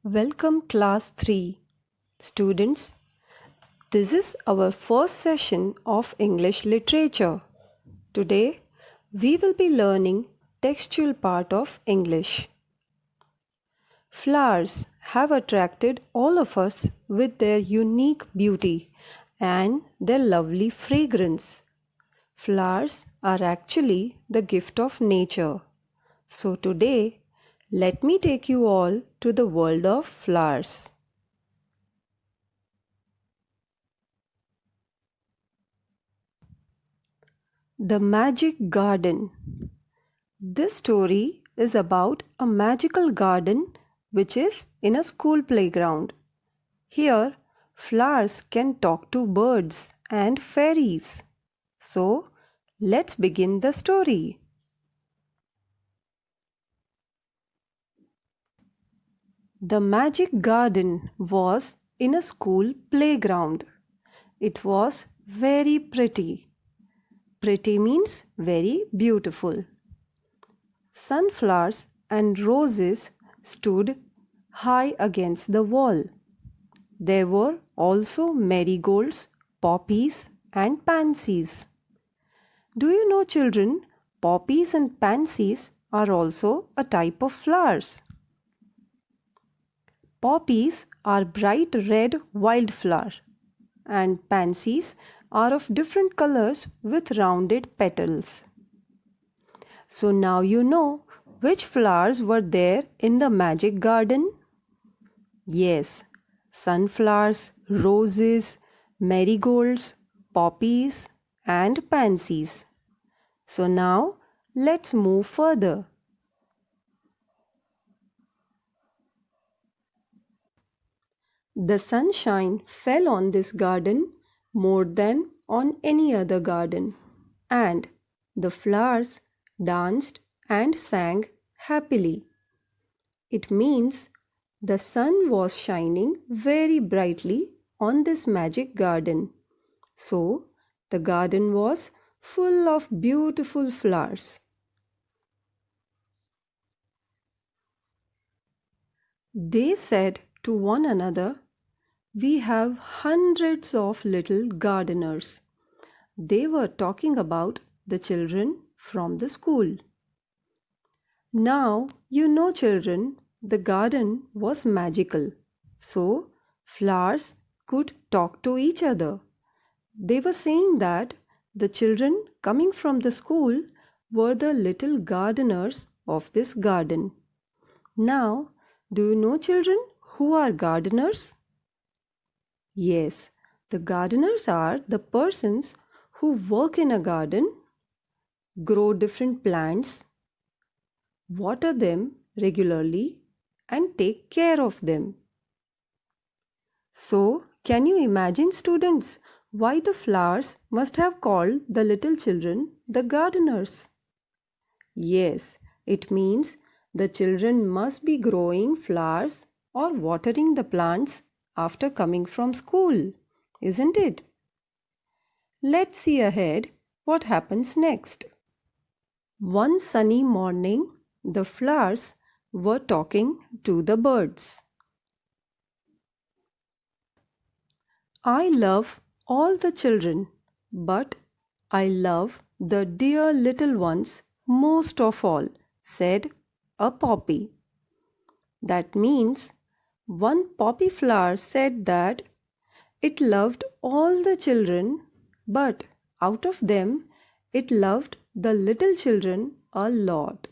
Welcome class 3 students. This is our first session of English literature. Today we will be learning textual part of English. Flowers have attracted all of us with their unique beauty and their lovely fragrance. Flowers are actually the gift of nature. So today let me take you all to the world of flowers. The Magic Garden. This story is about a magical garden which is in a school playground. Here, flowers can talk to birds and fairies. So, let's begin the story. The Magic Garden was in a school playground. It was very pretty. Pretty means very beautiful. Sunflowers and roses stood high against the wall. There were also marigolds, poppies, and pansies. Do you know, children, poppies and pansies are also a type of flowers. Poppies are bright red wildflower, and pansies are of different colors with rounded petals. So now you know which flowers were there in the magic garden? Yes, sunflowers, roses, marigolds, poppies, and pansies. So now let's move further. The sunshine fell on this garden more than on any other garden, and the flowers danced and sang happily. It means the sun was shining very brightly on this magic garden. So, the garden was full of beautiful flowers. They said to one another, "We have hundreds of little gardeners." They were talking about the children from the school. Now, you know, children, the garden was magical. So, flowers could talk to each other. They were saying that the children coming from the school were the little gardeners of this garden. Now, do you know, children, who are gardeners? Yes, the gardeners are the persons who work in a garden, grow different plants, water them regularly, and take care of them. So, can you imagine, students, why the flowers must have called the little children the gardeners? Yes, it means the children must be growing flowers or watering the plants after coming from school, isn't it? Let's see ahead what happens next. One sunny morning, the flowers were talking to the birds. "I love all the children, but I love the dear little ones most of all," said a poppy. That means one poppy flower said that it loved all the children, but out of them it loved the little children a lot.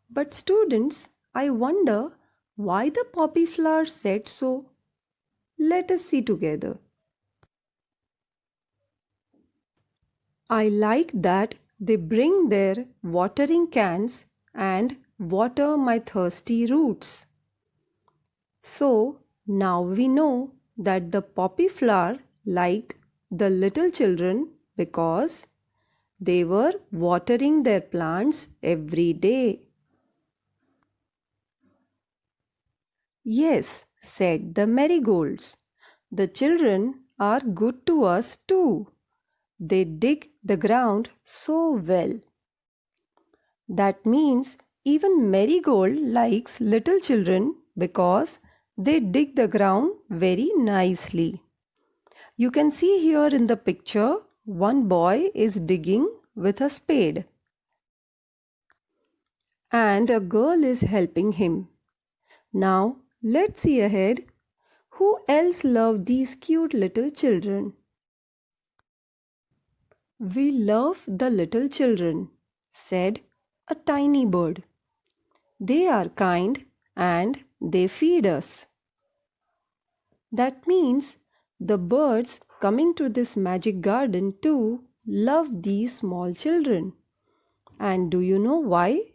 But students, I wonder why the poppy flower said so. Let us see together. I like that they bring their watering cans and water my thirsty roots. So now we know that the poppy flower liked the little children because they were watering their plants every day. "Yes," said the marigolds, "the children are good to us too. They dig the ground so well." That means even Marigold likes little children because they dig the ground very nicely. You can see here in the picture one boy is digging with a spade and a girl is helping him. Now let's see ahead. Who else love these cute little children? We love the little children, said a tiny bird. They are kind and they feed us. That means the birds coming to this magic garden too love these small children. And do you know why?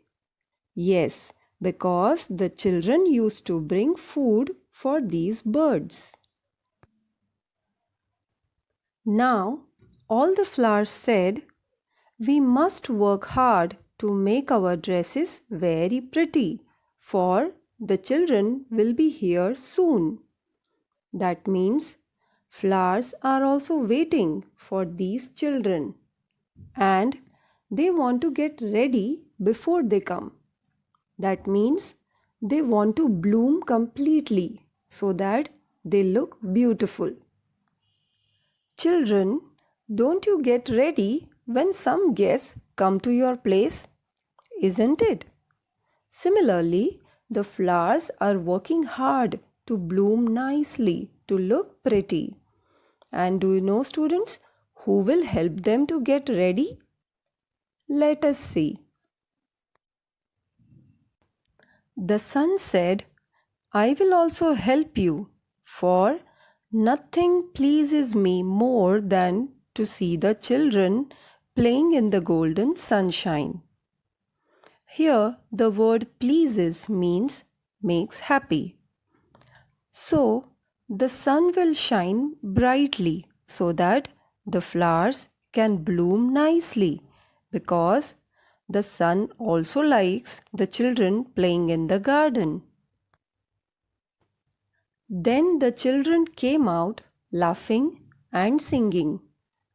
Yes, because the children used to bring food for these birds. Now, all the flowers said, "We must work hard to make our dresses very pretty, for the children will be here soon." That means flowers are also waiting for these children and they want to get ready before they come. That means they want to bloom completely so that they look beautiful. Children, don't you get ready when some guests come to your place? Isn't it? Similarly, the flowers are working hard to bloom nicely, to look pretty. And do you know, students, who will help them to get ready? Let us see. The sun said, "I will also help you, for nothing pleases me more than to see the children playing in the golden sunshine." Here, the word pleases means makes happy. So, the sun will shine brightly so that the flowers can bloom nicely, because the sun also likes the children playing in the garden. Then the children came out laughing and singing,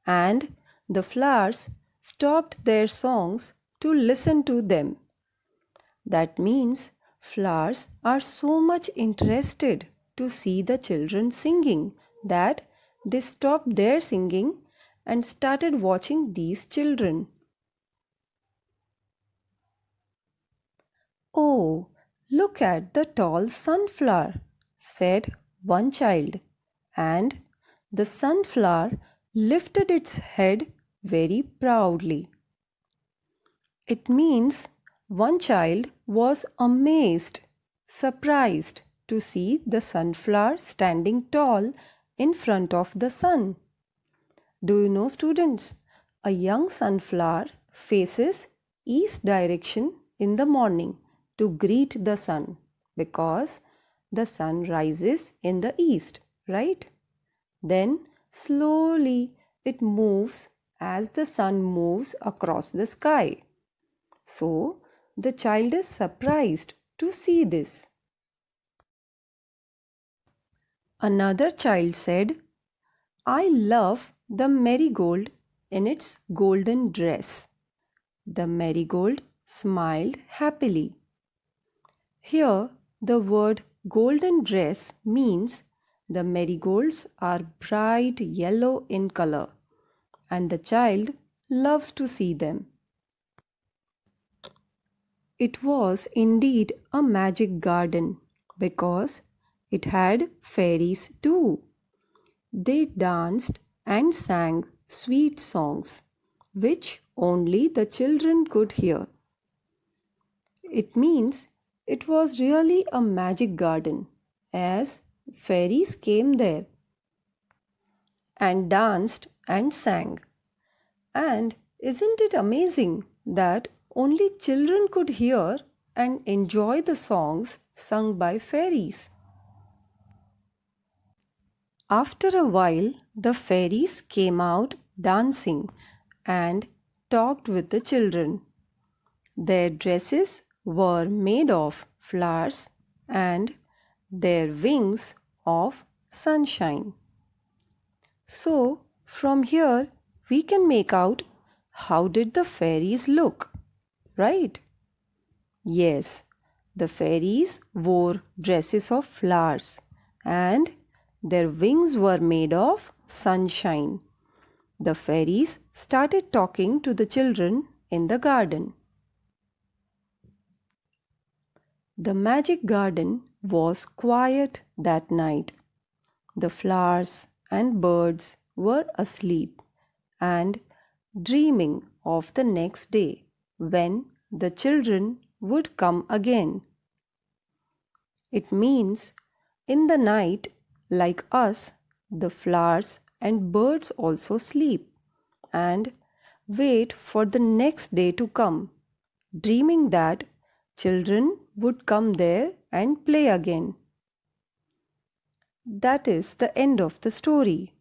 and the flowers stopped their songs to listen to them. That means flowers are so much interested to see the children singing that they stopped their singing and started watching these children. "Oh, look at the tall sunflower," said one child, and the sunflower lifted its head very proudly. It means one child was amazed, surprised to see the sunflower standing tall in front of the sun. Do you know, students, a young sunflower faces east direction in the morning to greet the sun because the sun rises in the east, right? Then slowly it moves as the sun moves across the sky. So the child is surprised to see this. Another child said, "I love the marigold in its golden dress." The marigold smiled happily. Here, the word golden dress means the marigolds are bright yellow in color, and the child loves to see them. It was indeed a magic garden because it had fairies too. They danced and sang sweet songs, which only the children could hear. It means it was really a magic garden, as fairies came there and danced and sang. And isn't it amazing that only children could hear and enjoy the songs sung by fairies? After a while, the fairies came out dancing and talked with the children. Their dresses were made of flowers and their wings of sunshine. So, from here, we can make out how did the fairies look, right? Yes, The fairies wore dresses of flowers and their wings were made of sunshine. The fairies started talking to the children in the garden. The magic garden was quiet that night. The flowers and birds were asleep and dreaming of the next day when the children would come again. It means in the night, like us, the flowers and birds also sleep and wait for the next day to come, dreaming that children would come there and play again. That is the end of the story.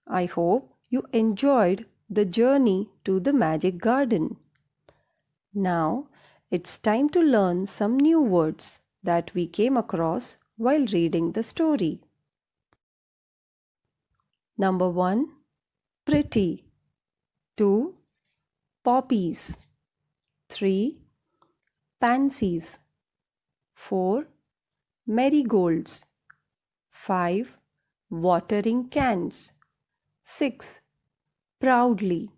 I hope you enjoyed the journey to the magic garden. Now it's time to learn some new words that we came across while reading the story. Number 1, pretty. 2, poppies. 3, pansies. 4, marigolds. 5, watering cans. 6, proudly.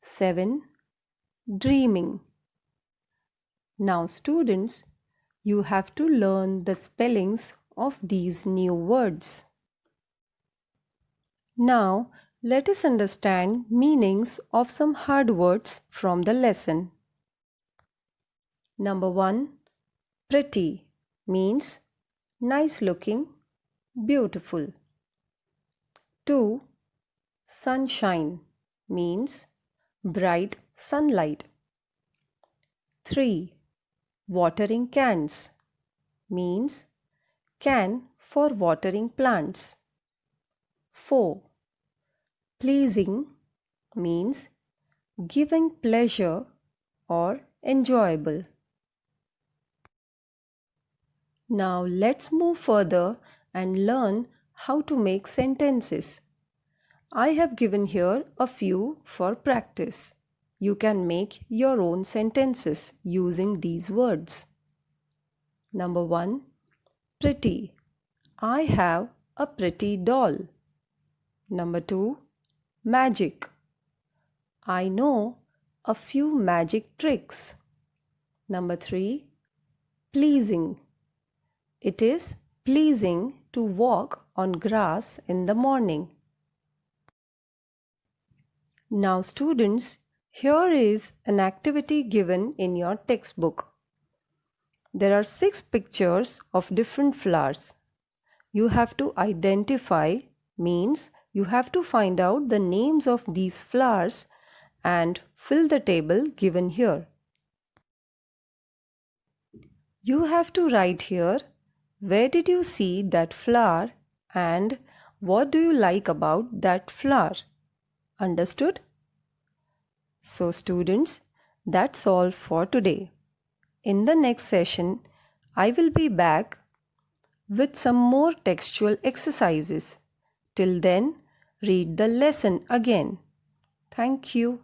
7, dreaming. Now students, you have to learn the spellings of these new words. Now let us understand meanings of some hard words from the lesson. Number 1, pretty means nice looking, beautiful. 2, sunshine means bright sunlight. 3, watering cans means can for watering plants. 4, pleasing means giving pleasure or enjoyable. Now let's move further and learn how to make sentences. I have given here a few for practice. You can make your own sentences using these words. Number 1, pretty. I have a pretty doll. Number 2, magic. I know a few magic tricks. Number 3, pleasing. It is pleasing to walk on grass in the morning. Now students, here is an activity given in your textbook. There are 6 pictures of different flowers. You have to identify means you have to find out the names of these flowers and fill the table given here. You have to write here where did you see that flower and what do you like about that flower. Understood? So students, that's all for today. In the next session, I will be back with some more textual exercises. Till then, read the lesson again. Thank you.